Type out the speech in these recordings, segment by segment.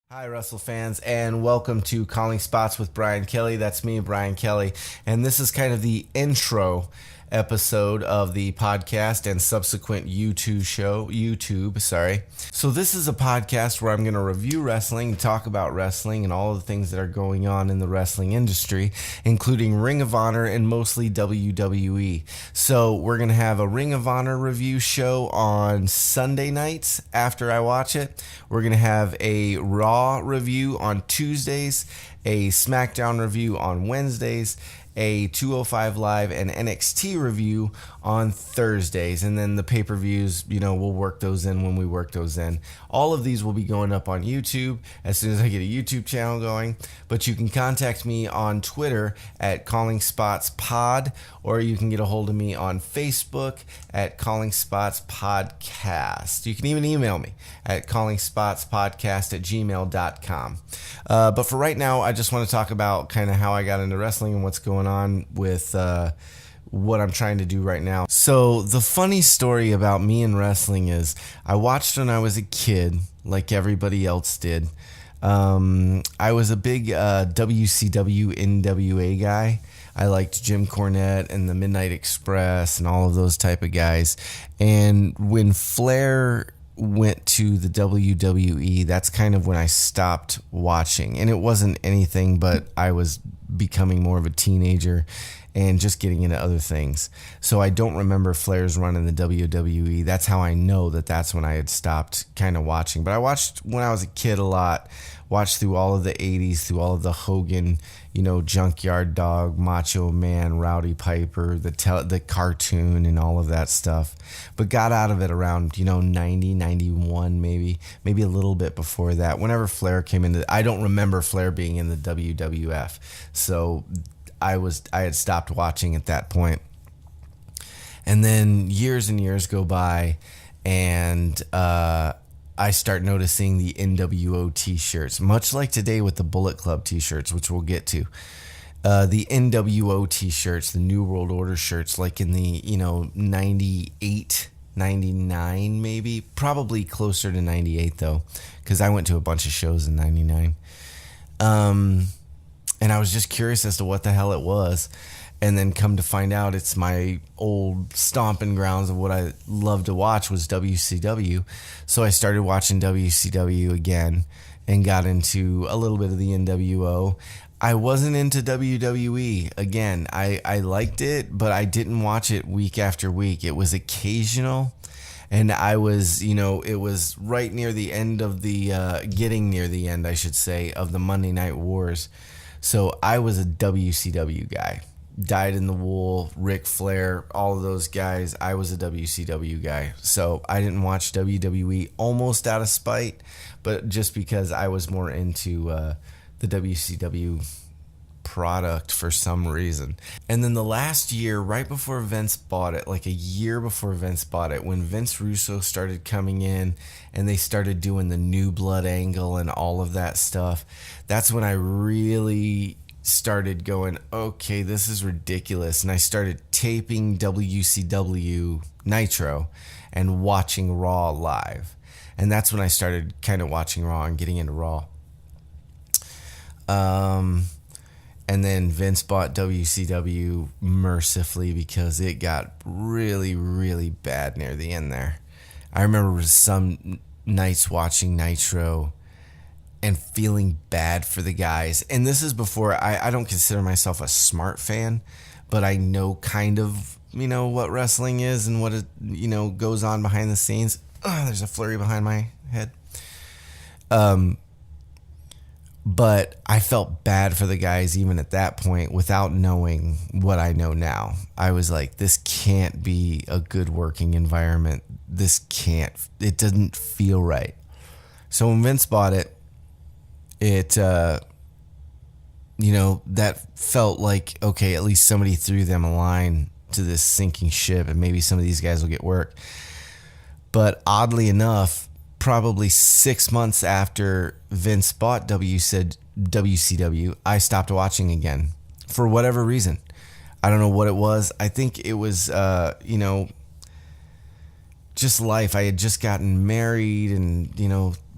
Hi, Wrestle fans, and welcome to Calling Spots with Bryan Kelly. That's me, Bryan Kelly, and this is kind of the intro episode of the podcast and subsequent YouTube. So this is a podcast where I'm going to review wrestling, talk about wrestling, and all of the things that are going on in the wrestling industry, including Ring of Honor and mostly WWE. So we're going to have a Ring of Honor review show on Sunday nights after I watch it. We're going to have a Raw review on Tuesdays, a SmackDown review on Wednesdays, a 205 Live and NXT review on Thursdays, and then the pay-per-views, we'll work those in when we work those in. All of these will be going up on YouTube as soon as I get a YouTube channel going, but you can contact me on Twitter at Calling Spots Pod, or you can get a hold of me on Facebook at Calling Spots Podcast. You can even email me at callingspotspodcast@gmail.com. But for right now, I just want to talk about kind of how I got into wrestling and what's going on with what I'm trying to do right now. So the funny story about me and wrestling is I watched when I was a kid, like everybody else did. I was a big WCW NWA guy. I liked Jim Cornette and the Midnight Express and all of those type of guys. And when Flair went to the WWE, that's kind of when I stopped watching. And it wasn't anything, but I was becoming more of a teenager and just getting into other things. So I don't remember Flair's run in the WWE. That's how I know that that's when I had stopped kind of watching. But I watched when I was a kid a lot, watched through all of the 80s, through all of the Hogan, Junkyard Dog, Macho Man, Rowdy Piper, the cartoon and all of that stuff. But got out of it around, 90, 91 maybe a little bit before that. Whenever Flair came into, I don't remember Flair being in the WWF. So I had stopped watching at that point. And then years and years go by, and I start noticing the NWO t-shirts, much like today with the Bullet Club t-shirts, which we'll get to. The NWO t-shirts, the New World Order shirts, like in the 98, 99 maybe, probably closer to 98 though, because I went to a bunch of shows in 99. And I was just curious as to what the hell it was. And then come to find out it's my old stomping grounds of what I loved to watch was WCW. So I started watching WCW again and got into a little bit of the NWO. I wasn't into WWE. Again, I liked it, but I didn't watch it week after week. It was occasional. And I was, it was right near the end of the, getting near the end, I should say, of the Monday Night Wars. So I was a WCW guy. Dyed in the Wool, Ric Flair, all of those guys. I was a WCW guy. So I didn't watch WWE almost out of spite, but just because I was more into the WCW product for some reason. And then the last year, right before Vince bought it, like a year before Vince bought it, when Vince Russo started coming in and they started doing the New Blood angle and all of that stuff, that's when I really started going, okay, this is ridiculous. And I started taping WCW Nitro and watching Raw live. And that's when I started kind of watching Raw and getting into Raw. And then Vince bought WCW mercifully because it got really, really bad near the end there. I remember some nights watching Nitro and feeling bad for the guys. And this is before, I don't consider myself a smart fan, but I know kind of, what wrestling is and what it, goes on behind the scenes. There's a flurry behind my head. But I felt bad for the guys even at that point without knowing what I know now. I was like, this can't be a good working environment. It doesn't feel right. So when Vince bought it, that felt like, okay, at least somebody threw them a line to this sinking ship and maybe some of these guys will get work. But oddly enough, probably 6 months after Vince bought WCW, I stopped watching again for whatever reason. I don't know what it was. I think it was, just life. I had just gotten married and,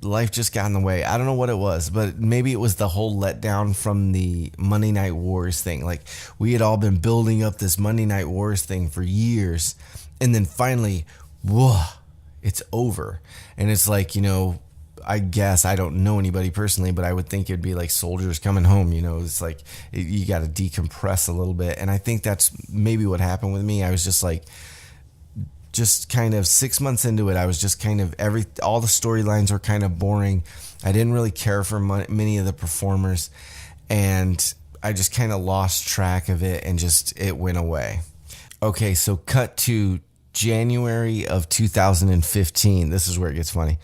life just got in the way. I don't know what it was, but maybe it was the whole letdown from the Monday Night Wars thing. Like, we had all been building up this Monday Night Wars thing for years, and then finally, whoa, it's over. And it's like, I guess I don't know anybody personally, but I would think it'd be like soldiers coming home. It's like you got to decompress a little bit. And I think that's maybe what happened with me. I was just like, just kind of 6 months into it, I was just kind of all the storylines were kind of boring. I didn't really care for many of the performers, and I just kind of lost track of it, and it went away. Okay, so cut to January of 2015. This is where it gets funny.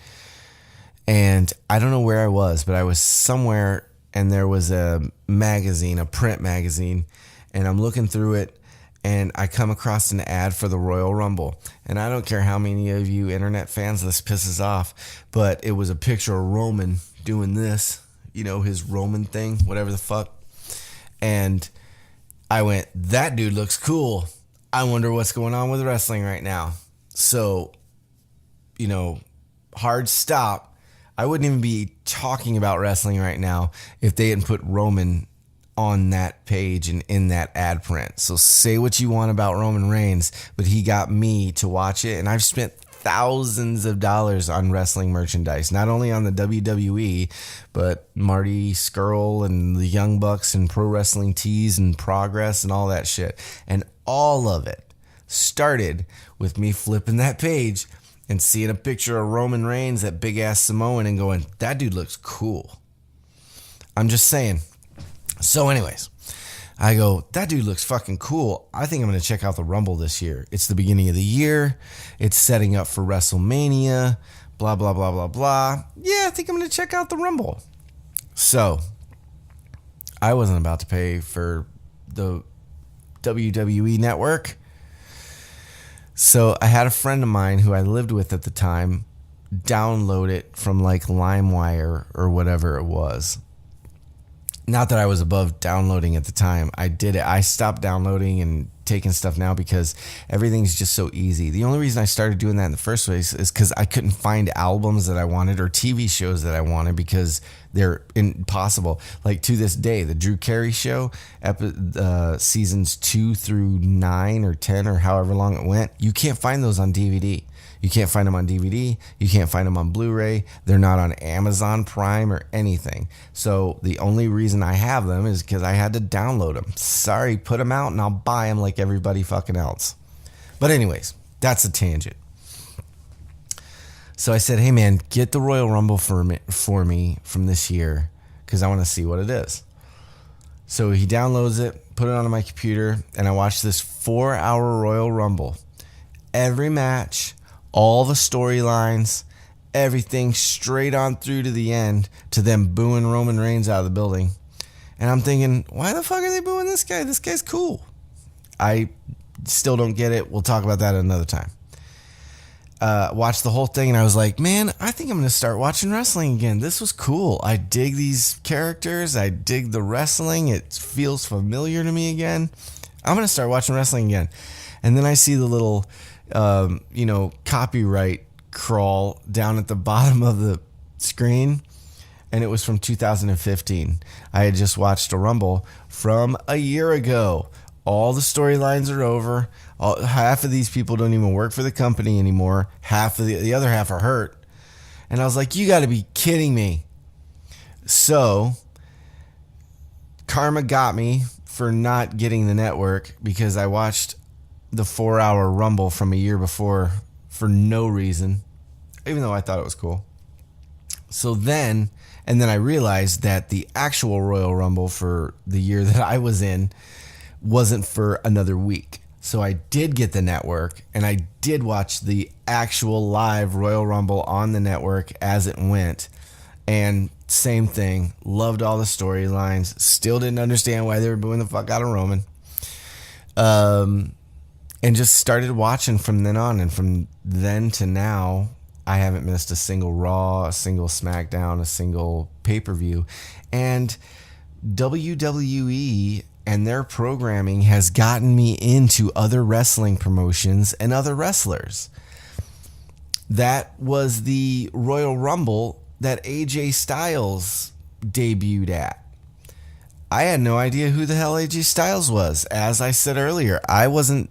And I don't know where I was, but I was somewhere, and there was a magazine, a print magazine, and I'm looking through it, and I come across an ad for the Royal Rumble. And I don't care how many of you internet fans this pisses off, but it was a picture of Roman doing this, his Roman thing, whatever the fuck. And I went, that dude looks cool. I wonder what's going on with wrestling right now. So, hard stop. I wouldn't even be talking about wrestling right now if they hadn't put Roman on that page and in that ad print. So say what you want about Roman Reigns, but he got me to watch it, and I've spent thousands of dollars on wrestling merchandise, not only on the WWE, but Marty Scurll and the Young Bucks and Pro Wrestling Tees and Progress and all that shit. And all of it started with me flipping that page and seeing a picture of Roman Reigns, that big ass Samoan, and going, that dude looks cool. I'm just saying. So anyways, I go, that dude looks fucking cool. I think I'm going to check out the Rumble this year. It's the beginning of the year. It's setting up for WrestleMania, blah, blah, blah, blah, blah. Yeah, I think I'm going to check out the Rumble. So I wasn't about to pay for the WWE network. So I had a friend of mine who I lived with at the time download it from like LimeWire or whatever it was. Not that I was above downloading at the time. I did it. I stopped downloading and taking stuff now because everything's just so easy. The only reason I started doing that in the first place is because I couldn't find albums that I wanted or TV shows that I wanted because they're impossible. Like to this day, the Drew Carey Show, seasons 2 through 9 or 10 or however long it went, you can't find those on DVD. You can't find them on DVD. You can't find them on Blu-ray. They're not on Amazon Prime or anything. So the only reason I have them is because I had to download them. Sorry, put them out and I'll buy them like everybody fucking else. But anyways, that's a tangent. So I said, hey man, get the Royal Rumble for me from this year because I want to see what it is. So he downloads it, put it onto my computer, and I watched this 4-hour Royal Rumble. Every match, all the storylines, everything straight on through to the end to them booing Roman Reigns out of the building. And I'm thinking, why the fuck are they booing this guy? This guy's cool. I still don't get it. We'll talk about that another time. Watched the whole thing and I was like, man, I think I'm going to start watching wrestling again. This was cool. I dig these characters. I dig the wrestling. It feels familiar to me again. I'm going to start watching wrestling again. And then I see the little copyright crawl down at the bottom of the screen, and it was from 2015. I had just watched a Rumble from a year ago. All the storylines are over. Half of these people don't even work for the company anymore. Half of the other half are hurt. And I was like, you got to be kidding me. So karma got me for not getting the network because I watched the 4-hour Rumble from a year before for no reason, even though I thought it was cool. So then I realized that the actual Royal Rumble for the year that I was in wasn't for another week. So I did get the network and I did watch the actual live Royal Rumble on the network as it went. And same thing, loved all the storylines, still didn't understand why they were booing the fuck out of Roman. And just started watching from then on. And from then to now, I haven't missed a single Raw, a single SmackDown, a single pay-per-view. And WWE and their programming has gotten me into other wrestling promotions and other wrestlers. That was the Royal Rumble that AJ Styles debuted at. I had no idea who the hell AJ Styles was. As I said earlier, I wasn't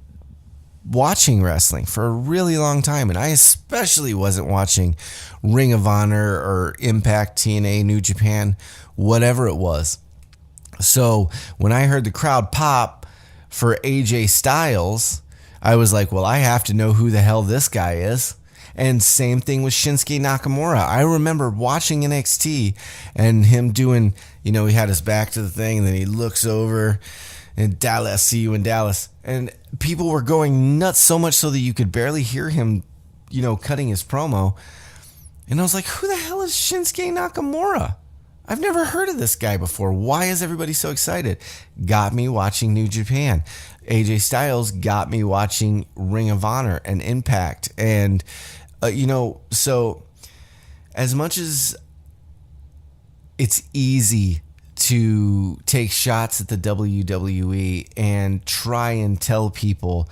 watching wrestling for a really long time, and I especially wasn't watching Ring of Honor or Impact, TNA, New Japan, whatever it was. So when I heard the crowd pop for AJ Styles, I was like, well, I have to know who the hell this guy is. And same thing with Shinsuke Nakamura. I remember watching NXT and him doing, he had his back to the thing, and then he looks over and Dallas, see you in Dallas. And people were going nuts, so much so that you could barely hear him, cutting his promo. And I was like, who the hell is Shinsuke Nakamura? I've never heard of this guy before. Why is everybody so excited? Got me watching New Japan. AJ Styles got me watching Ring of Honor and Impact. And, so as much as it's easy to take shots at the WWE and try and tell people,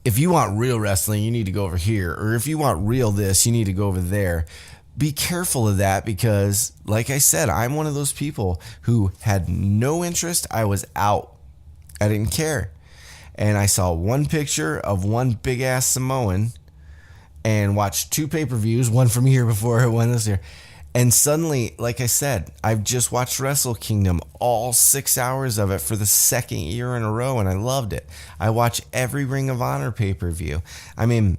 if you want real wrestling, you need to go over here. Or if you want real this, you need to go over there. Be careful of that, because, like I said, I'm one of those people who had no interest. I was out. I didn't care. And I saw one picture of one big-ass Samoan and watched 2 pay-per-views, one from here before, one this year. And suddenly, like I said, I've just watched Wrestle Kingdom, all 6 hours of it for the second year in a row, and I loved it. I watch every Ring of Honor pay-per-view. I mean,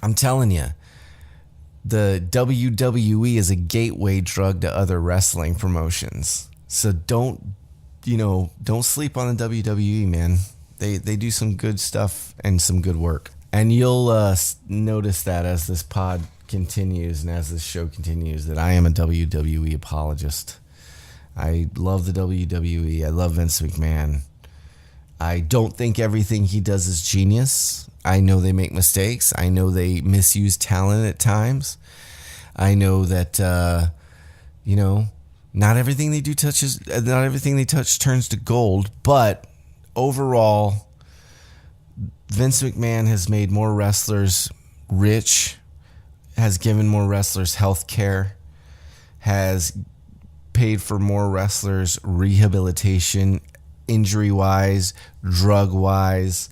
I'm telling you, the WWE is a gateway drug to other wrestling promotions. So don't sleep on the WWE, man. They do some good stuff and some good work. And you'll notice that as this pod continues and as this show continues, that I am a WWE apologist. I love the WWE. I love Vince McMahon. I don't think everything he does is genius. I know they make mistakes. I know they misuse talent at times. I know that, not everything they touch turns to gold. But overall, Vince McMahon has made more wrestlers rich, has given more wrestlers health care, has paid for more wrestlers rehabilitation, injury-wise, drug-wise.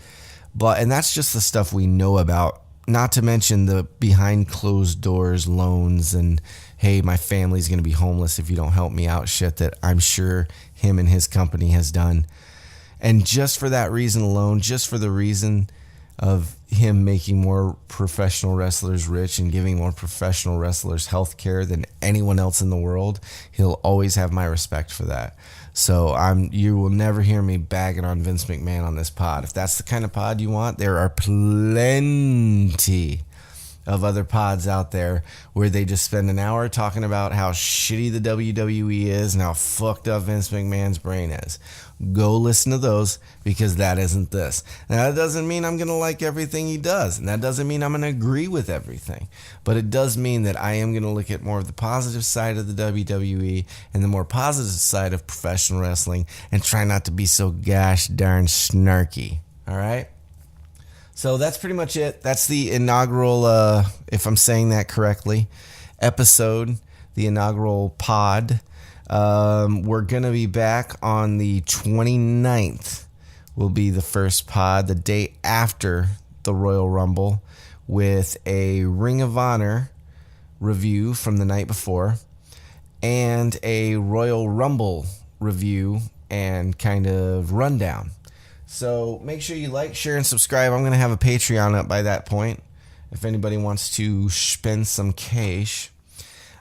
And that's just the stuff we know about, not to mention the behind closed doors loans and, hey, my family's going to be homeless if you don't help me out shit that I'm sure him and his company has done. And just for that reason alone, just for the reason of him making more professional wrestlers rich and giving more professional wrestlers health care than anyone else in the world, he'll always have my respect for that. So you will never hear me bagging on Vince McMahon on this pod. If that's the kind of pod you want, there are plenty of other pods out there where they just spend an hour talking about how shitty the WWE is and how fucked up Vince McMahon's brain is. Go listen to those, because that isn't this. Now, that doesn't mean I'm going to like everything he does, and that doesn't mean I'm going to agree with everything, but it does mean that I am going to look at more of the positive side of the WWE and the more positive side of professional wrestling and try not to be so gosh darn snarky. All right? So that's pretty much it. That's the inaugural, if I'm saying that correctly, episode, the inaugural pod. We're going to be back on the 29th. Will be the first pod, the day after the Royal Rumble, with a Ring of Honor review from the night before and a Royal Rumble review and kind of rundown. So make sure you like, share, and subscribe. I'm going to have a Patreon up by that point if anybody wants to spend some cash.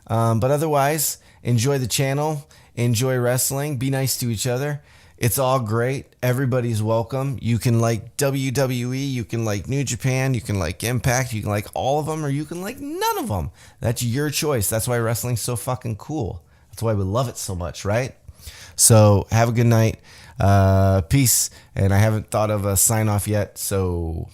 But otherwise, enjoy the channel, enjoy wrestling, be nice to each other. It's all great. Everybody's welcome. You can like WWE, you can like New Japan, you can like Impact, you can like all of them, or you can like none of them. That's your choice. That's why wrestling's so fucking cool. That's why we love it so much, right? So have a good night. Peace. And I haven't thought of a sign off yet, so